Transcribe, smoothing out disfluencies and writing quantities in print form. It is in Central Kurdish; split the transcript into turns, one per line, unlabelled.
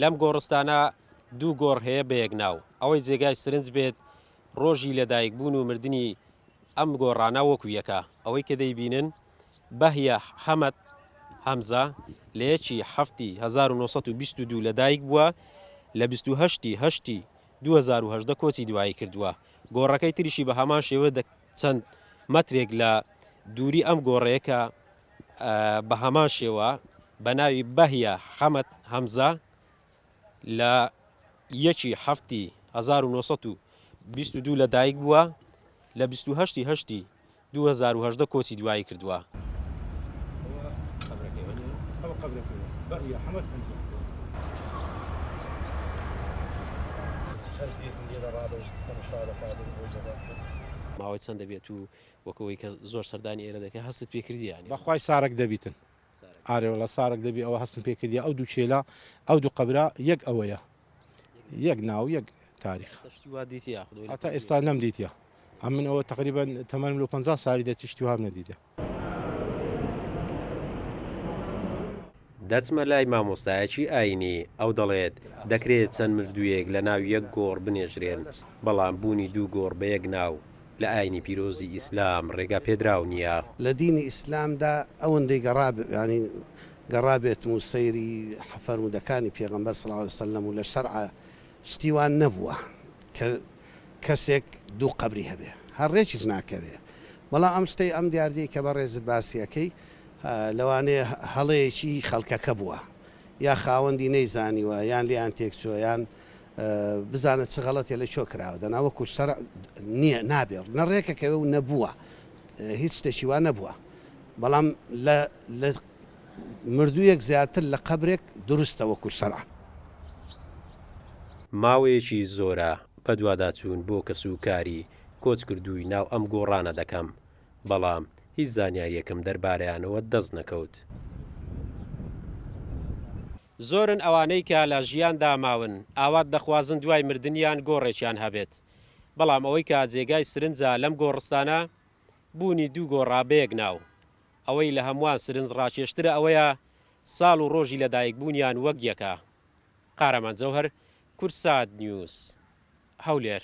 لەم گۆڕستانە دوو گۆڕ هەیە بە یەک ناو ئەوەی جێگای سرنج بێت ڕۆژی لەدایک بوون و مردنی ئەم گۆڕانە وەکو یەکە ئەوەی کە دەیبینن بەهیە حەمەد هەمزە لە یەکی هەفتی 1922 لەدایک بووە لە 28 2010 کۆچی دوایی کردووە گۆڕەکەی تریشی بە هەمان شێوە چەند مەترێک لە دووری ئەم گۆڕەیەکە بە هەمان شێوە بە ناوی بەهیە حەمەد هەمزە لە یەکی هەفتی 1922 لەدایک بووە لە 28 2010 کۆچی دوایی کردووە. ماوەی چەند دەبێت و وەکەوەی کە زۆر سەردانی ئێرە دەکە هەستت پێکردیانی
بەخوای سارێک دەبیتن ئارێوەڵە سارێک دەبی ئەوە هەستم پێکردی ئەو دوو چێلا ئەو دوو قەبرا یەک ئەوەیە یەک ناو یەک تاریخ هەتا ئێستا نەم دیتە ئەم من ئەوە تقریبان تەمەنم لە 50 ساڵی دەچشتی وام نەدیتە.
دەچمە لای مامۆستایەکی ئاینی ئەو دەڵێت دەکرێت چەند مردوویەک لە ناو یەک گۆڕ بنێژرێن بەڵام بوونی دوو گۆڕ بە یەک ناو لە ئاینی پیرۆزی ئیسلام ڕێگا پێدراو نییە.
لە دینی ئیسلامدا ئەوەندەی ینی گەڕابێت و سەیری فەرمودەکانی پێغەمبەر صلی الله علیه وسلم و لە شەرع شتیوان نەبووە کە کەسێک دوو قەبری هەبێ هەڕێکیش ناکەوێ بەڵام ئەم شتەی ئەم دیاردەی کە بە ڕێزت باسیەکەی لەوانەیە هەڵەیەکی خەڵکەکە بووە یا خاوەندی نەیزانیوە یان لیان تێکچووە یان بزانێت چ غەڵەتێ لە چۆ کراوە دەناوەکو شەرع نییە نابێت نەڕێکەکەوێ و نەبووە هیچ شتێکی وا نەبووە بەڵام لە مردوویەک زیاتر لە قەبرێک دروستە وەکو شەرع.
ماوەیەکی زۆرە بە دوواداچوون بۆ کەسوکاری کۆچ کردووی ناو ئەم گۆڕانە دەکەم بەڵام هیچ زانیاریەکەم دەربارەیانەوە دەست نەکەوت. زۆرن ئەوانەی کە لە ژیاندا ماون ئاوات دەخوازن دوای مردنیان گۆڕێکیان هەبێت بەڵام ئەوەی کە جێگای سرنجە لەم گۆڕستانە بوونی دوو گۆڕا بەیەک ناو ئەوەی لە هەمووان سرنج ڕاکێشترە ئەوەیە ساڵ و ڕۆژی لەدایک بوونیان وەک یەکە. قارەمان جەوهەر، کورسات نیوز، هەولێر.